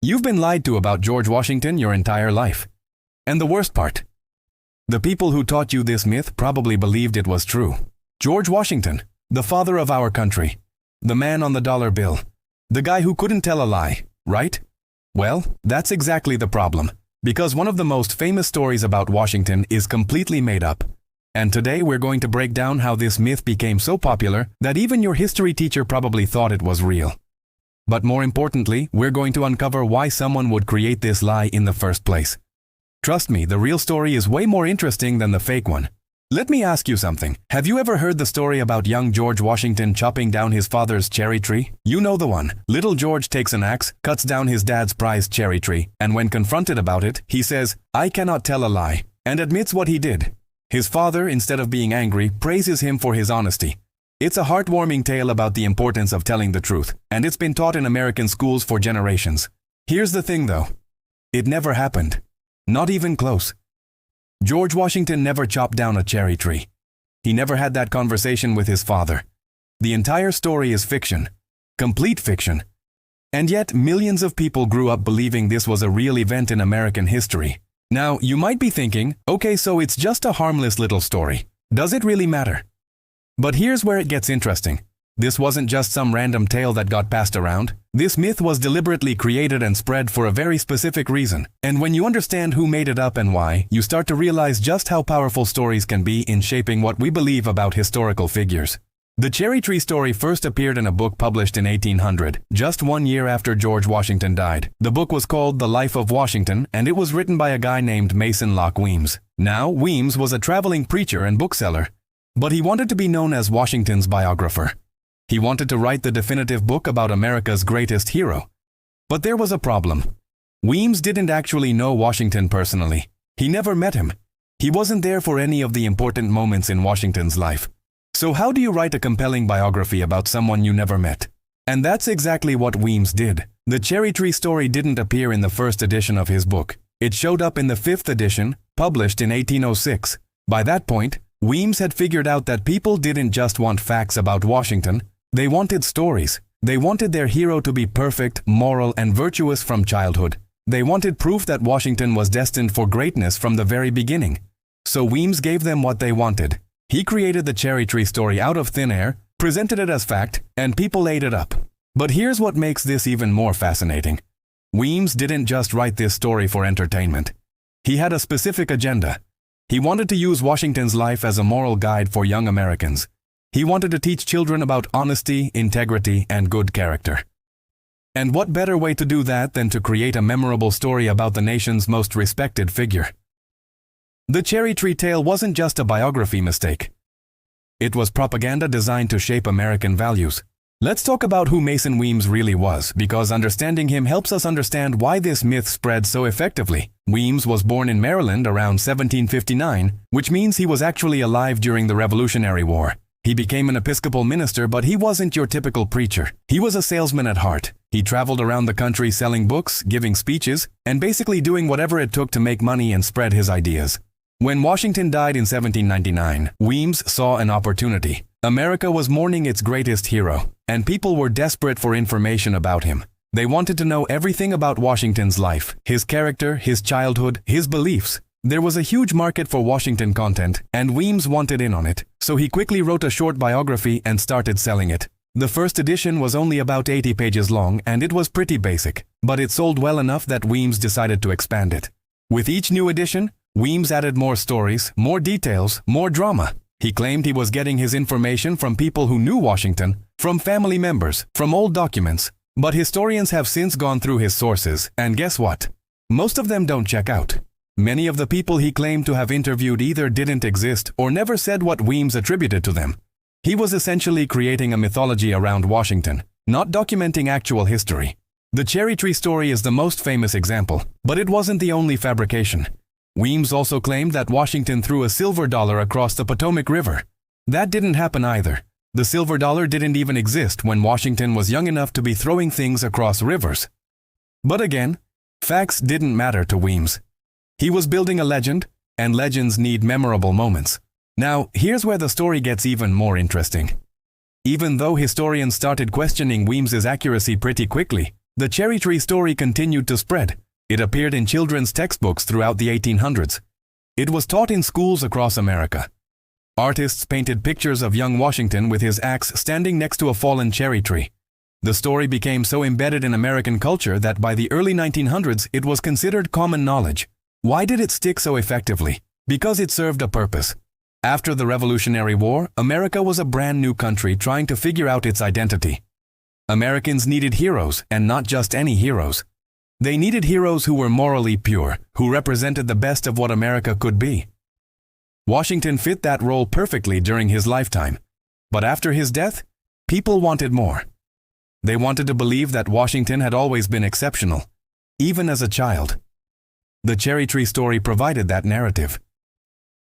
You've been lied to about George Washington your entire life. And the worst part, the people who taught you this myth probably believed it was true. George Washington, the father of our country, the man on the dollar bill, the guy who couldn't tell a lie, right? Well, that's exactly the problem, because one of the most famous stories about Washington is completely made up. And today we're going to break down how this myth became so popular that even your history teacher probably thought it was real. But more importantly, we're going to uncover why someone would create this lie in the first place. Trust me, the real story is way more interesting than the fake one. Let me ask you something. Have you ever heard the story about young George Washington chopping down his father's cherry tree? You know the one. Little George takes an axe, cuts down his dad's prized cherry tree, and when confronted about it, he says, "I cannot tell a lie," and admits what he did. His father, instead of being angry, praises him for his honesty. It's a heartwarming tale about the importance of telling the truth, and it's been taught in American schools for generations. Here's the thing though. It never happened. Not even close. George Washington never chopped down a cherry tree. He never had that conversation with his father. The entire story is fiction. Complete fiction. And yet, millions of people grew up believing this was a real event in American history. Now, you might be thinking, okay, so it's just a harmless little story. Does it really matter? But here's where it gets interesting. This wasn't just some random tale that got passed around. This myth was deliberately created and spread for a very specific reason. And when you understand who made it up and why, you start to realize just how powerful stories can be in shaping what we believe about historical figures. The cherry tree story first appeared in a book published in 1800, just 1 year after George Washington died. The book was called The Life of Washington, and it was written by a guy named Mason Locke Weems. Now, Weems was a traveling preacher and bookseller, but he wanted to be known as Washington's biographer. He wanted to write the definitive book about America's greatest hero. But there was a problem. Weems didn't actually know Washington personally. He never met him. He wasn't there for any of the important moments in Washington's life. So how do you write a compelling biography about someone you never met? And that's exactly what Weems did. The cherry tree story didn't appear in the first edition of his book. It showed up in the 5th edition, published in 1806. By that point, Weems had figured out that people didn't just want facts about Washington. They wanted stories. They wanted their hero to be perfect, moral, and virtuous from childhood. They wanted proof that Washington was destined for greatness from the very beginning. So Weems gave them what they wanted. He created the cherry tree story out of thin air, presented it as fact, and people ate it up. But here's what makes this even more fascinating. Weems didn't just write this story for entertainment. He had a specific agenda. He wanted to use Washington's life as a moral guide for young Americans. He wanted to teach children about honesty, integrity, and good character. And what better way to do that than to create a memorable story about the nation's most respected figure? The cherry tree tale wasn't just a biography mistake. It was propaganda designed to shape American values. Let's talk about who Mason Weems really was, because understanding him helps us understand why this myth spread so effectively. Weems was born in Maryland around 1759, which means he was actually alive during the Revolutionary War. He became an Episcopal minister, but he wasn't your typical preacher. He was a salesman at heart. He traveled around the country selling books, giving speeches, and basically doing whatever it took to make money and spread his ideas. When Washington died in 1799, Weems saw an opportunity. America was mourning its greatest hero, and people were desperate for information about him. They wanted to know everything about Washington's life, his character, his childhood, his beliefs. There was a huge market for Washington content, and Weems wanted in on it, so he quickly wrote a short biography and started selling it. The first edition was only about 80 pages long, and it was pretty basic, but it sold well enough that Weems decided to expand it. With each new edition, Weems added more stories, more details, more drama. He claimed he was getting his information from people who knew Washington, from family members, from old documents. But historians have since gone through his sources, and guess what? Most of them don't check out. Many of the people he claimed to have interviewed either didn't exist or never said what Weems attributed to them. He was essentially creating a mythology around Washington, not documenting actual history. The cherry tree story is the most famous example, but it wasn't the only fabrication. Weems also claimed that Washington threw a silver dollar across the Potomac River. That didn't happen either. The silver dollar didn't even exist when Washington was young enough to be throwing things across rivers. But again, facts didn't matter to Weems. He was building a legend, and legends need memorable moments. Now, here's where the story gets even more interesting. Even though historians started questioning Weems's accuracy pretty quickly, The cherry tree story continued to spread. It appeared in children's textbooks throughout the 1800s. It was taught in schools across America. Artists painted pictures of young Washington with his axe standing next to a fallen cherry tree. The story became so embedded in American culture that by the early 1900s it was considered common knowledge. Why did it stick so effectively? Because it served a purpose. After the Revolutionary War, America was a brand new country trying to figure out its identity. Americans needed heroes, and not just any heroes. They needed heroes who were morally pure, who represented the best of what America could be. Washington fit that role perfectly during his lifetime. But after his death, people wanted more. They wanted to believe that Washington had always been exceptional, even as a child. The cherry tree story provided that narrative.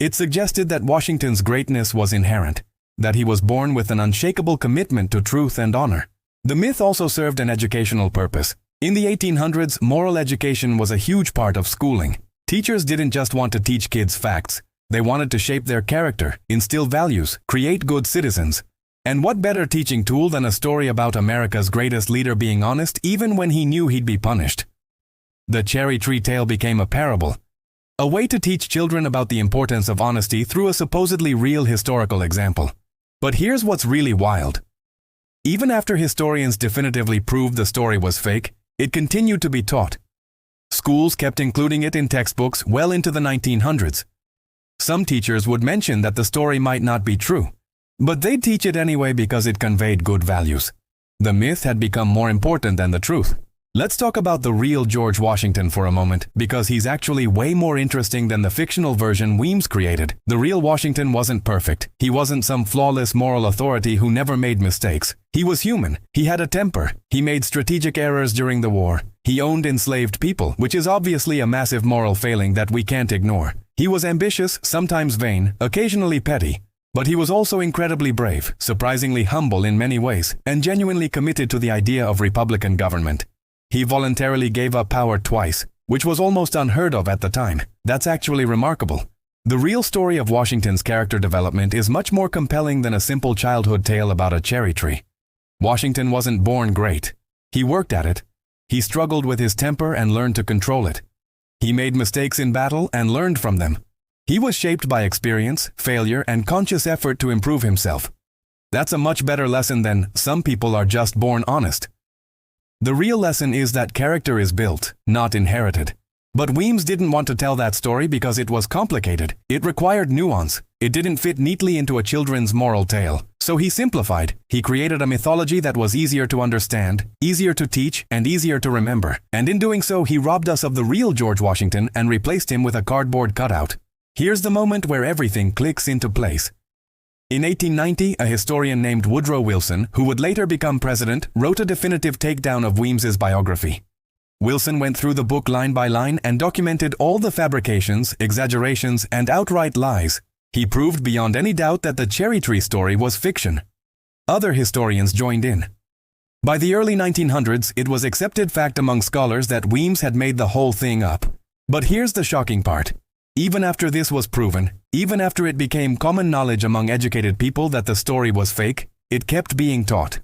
It suggested that Washington's greatness was inherent, that he was born with an unshakable commitment to truth and honor. The myth also served an educational purpose. In the 1800s, moral education was a huge part of schooling. Teachers didn't just want to teach kids facts. They wanted to shape their character, instill values, create good citizens. And what better teaching tool than a story about America's greatest leader being honest even when he knew he'd be punished? The cherry tree tale became a parable, a way to teach children about the importance of honesty through a supposedly real historical example. But here's what's really wild. Even after historians definitively proved the story was fake, it continued to be taught. Schools kept including it in textbooks well into the 1900s. Some teachers would mention that the story might not be true, but they'd teach it anyway because it conveyed good values. The myth had become more important than the truth. Let's talk about the real George Washington for a moment, because he's actually way more interesting than the fictional version Weems created. The real Washington wasn't perfect. He wasn't some flawless moral authority who never made mistakes. He was human. He had a temper. He made strategic errors during the war. He owned enslaved people, which is obviously a massive moral failing that we can't ignore. He was ambitious, sometimes vain, occasionally petty. But he was also incredibly brave, surprisingly humble in many ways, and genuinely committed to the idea of republican government. He voluntarily gave up power twice, which was almost unheard of at the time. That's actually remarkable. The real story of Washington's character development is much more compelling than a simple childhood tale about a cherry tree. Washington wasn't born great. He worked at it. He struggled with his temper and learned to control it. He made mistakes in battle and learned from them. He was shaped by experience, failure, and conscious effort to improve himself. That's a much better lesson than "some people are just born honest." The real lesson is that character is built, not inherited. But Weems didn't want to tell that story because it was complicated. It required nuance. It didn't fit neatly into a children's moral tale. So he simplified. He created a mythology that was easier to understand, easier to teach, and easier to remember. And in doing so, he robbed us of the real George Washington and replaced him with a cardboard cutout. Here's the moment where everything clicks into place. In 1890, a historian named Woodrow Wilson, who would later become president, wrote a definitive takedown of Weems's biography. Wilson went through the book line by line and documented all the fabrications, exaggerations, and outright lies. He proved beyond any doubt that the cherry tree story was fiction. Other historians joined in. By the early 1900s, it was accepted fact among scholars that Weems had made the whole thing up. But here's the shocking part. Even after this was proven, even after it became common knowledge among educated people that the story was fake, it kept being taught.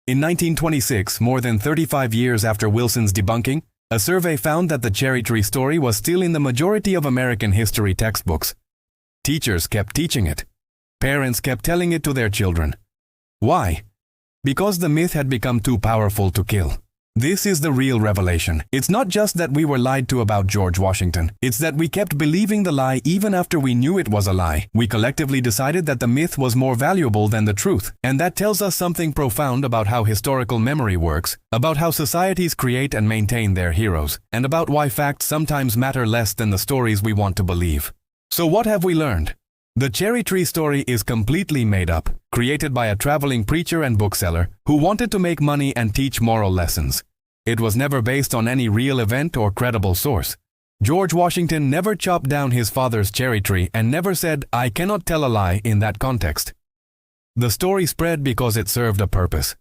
In 1926, more than 35 years after Wilson's debunking, a survey found that the cherry tree story was still in the majority of American history textbooks. Teachers kept teaching it. Parents kept telling it to their children. Why? Because the myth had become too powerful to kill. This is the real revelation. It's not just that we were lied to about George Washington. It's that we kept believing the lie even after we knew it was a lie. We collectively decided that the myth was more valuable than the truth. And that tells us something profound about how historical memory works, about how societies create and maintain their heroes, and about why facts sometimes matter less than the stories we want to believe. So what have we learned? The cherry tree story is completely made up, created by a traveling preacher and bookseller who wanted to make money and teach moral lessons. It was never based on any real event or credible source. George Washington never chopped down his father's cherry tree and never said, "I cannot tell a lie" in that context. The story spread because it served a purpose.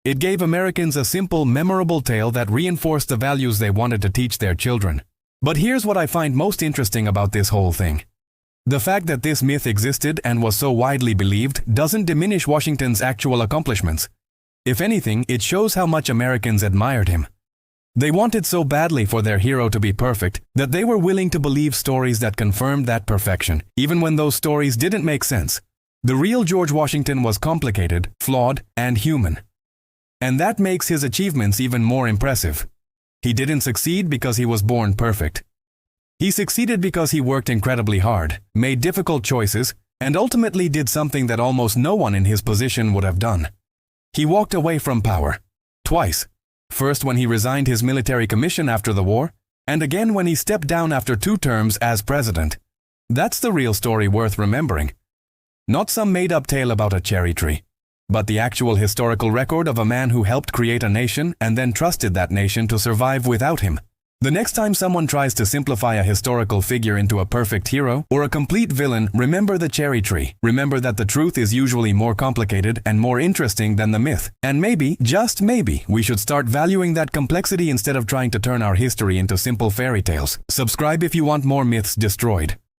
It gave Americans a simple, memorable tale that reinforced the values they wanted to teach their children. But here's what I find most interesting about this whole thing. The fact that this myth existed and was so widely believed doesn't diminish Washington's actual accomplishments. If anything, it shows how much Americans admired him. They wanted so badly for their hero to be perfect that they were willing to believe stories that confirmed that perfection, even when those stories didn't make sense. The real George Washington was complicated, flawed, and human. And that makes his achievements even more impressive. He didn't succeed because he was born perfect. He succeeded because he worked incredibly hard, made difficult choices, and ultimately did something that almost no one in his position would have done. He walked away from power. Twice. First when he resigned his military commission after the war, and again when he stepped down after 2 terms as president. That's the real story worth remembering. Not some made-up tale about a cherry tree, but the actual historical record of a man who helped create a nation and then trusted that nation to survive without him. The next time someone tries to simplify a historical figure into a perfect hero or a complete villain, remember the cherry tree. Remember that the truth is usually more complicated and more interesting than the myth. And maybe, just maybe, we should start valuing that complexity instead of trying to turn our history into simple fairy tales. Subscribe if you want more myths destroyed.